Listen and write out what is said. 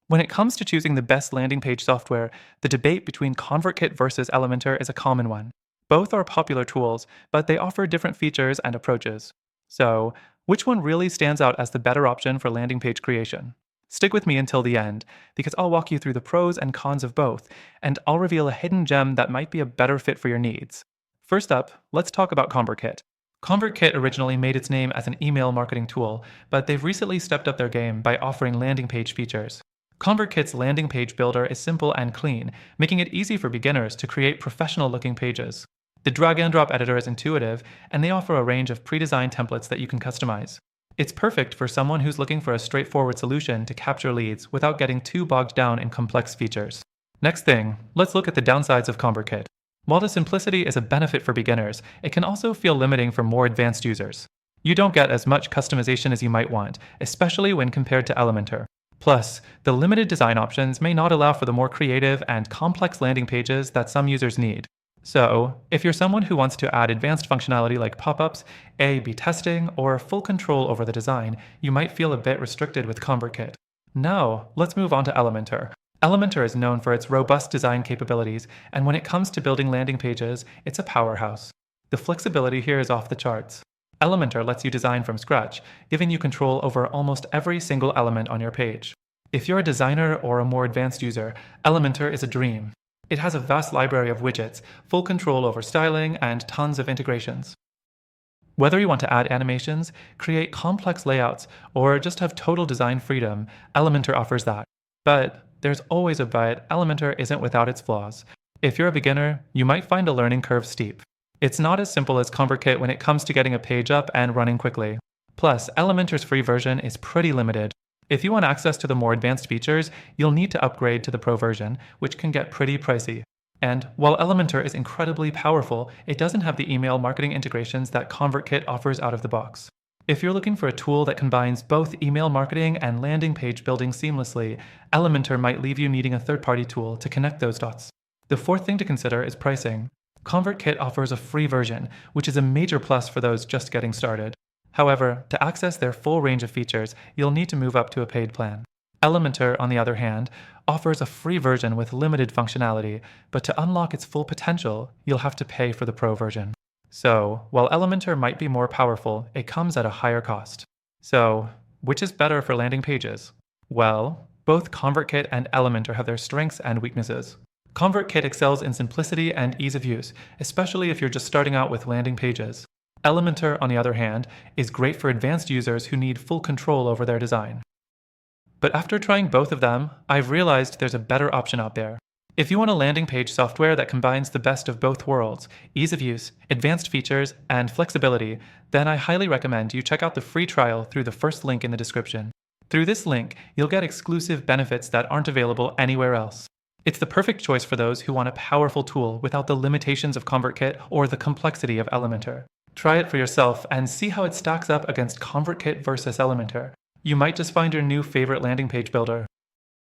When it comes to choosing the best landing page software, the debate between ConvertKit versus Elementor is a common one. Both are popular tools, but they offer different features and approaches. So, which one really stands out as the better option for landing page creation? Stick with me until the end, because I'll walk you through the pros and cons of both, and I'll reveal a hidden gem that might be a better fit for your needs. First up, let's talk about ConvertKit. ConvertKit originally made its name as an email marketing tool, but they've recently stepped up their game by offering landing page features. ConvertKit's landing page builder is simple and clean, making it easy for beginners to create professional-looking pages. The drag-and-drop editor is intuitive, and they offer a range of pre-designed templates that you can customize. It's perfect for someone who's looking for a straightforward solution to capture leads without getting too bogged down in complex features. Next thing, let's look at the downsides of ConvertKit. While the simplicity is a benefit for beginners, it can also feel limiting for more advanced users. You don't get as much customization as you might want, especially when compared to Elementor. Plus, the limited design options may not allow for the more creative and complex landing pages that some users need. So, if you're someone who wants to add advanced functionality like pop-ups, A/B testing, or full control over the design, you might feel a bit restricted with ConvertKit. Now, let's move on to Elementor. Elementor is known for its robust design capabilities, and when it comes to building landing pages, it's a powerhouse. The flexibility here is off the charts. Elementor lets you design from scratch, giving you control over almost every single element on your page. If you're a designer or a more advanced user, Elementor is a dream. It has a vast library of widgets, full control over styling, and tons of integrations. Whether you want to add animations, create complex layouts, or just have total design freedom, Elementor offers that. But there's always a but. Elementor isn't without its flaws. If you're a beginner, you might find a learning curve steep. It's not as simple as ConvertKit when it comes to getting a page up and running quickly. Plus, Elementor's free version is pretty limited. If you want access to the more advanced features, you'll need to upgrade to the Pro version, which can get pretty pricey. And while Elementor is incredibly powerful, it doesn't have the email marketing integrations that ConvertKit offers out of the box. If you're looking for a tool that combines both email marketing and landing page building seamlessly, Elementor might leave you needing a third-party tool to connect those dots. The fourth thing to consider is pricing. ConvertKit offers a free version, which is a major plus for those just getting started. However, to access their full range of features, you'll need to move up to a paid plan. Elementor, on the other hand, offers a free version with limited functionality, but to unlock its full potential, you'll have to pay for the Pro version. So, while Elementor might be more powerful, it comes at a higher cost. So, which is better for landing pages? Well, both ConvertKit and Elementor have their strengths and weaknesses. ConvertKit excels in simplicity and ease of use, especially if you're just starting out with landing pages. Elementor, on the other hand, is great for advanced users who need full control over their design. But after trying both of them, I've realized there's a better option out there. If you want a landing page software that combines the best of both worlds, ease of use, advanced features, and flexibility, then I highly recommend you check out the free trial through the first link in the description. Through this link, you'll get exclusive benefits that aren't available anywhere else. It's the perfect choice for those who want a powerful tool without the limitations of ConvertKit or the complexity of Elementor. Try it for yourself and see how it stacks up against ConvertKit versus Elementor. You might just find your new favorite landing page builder.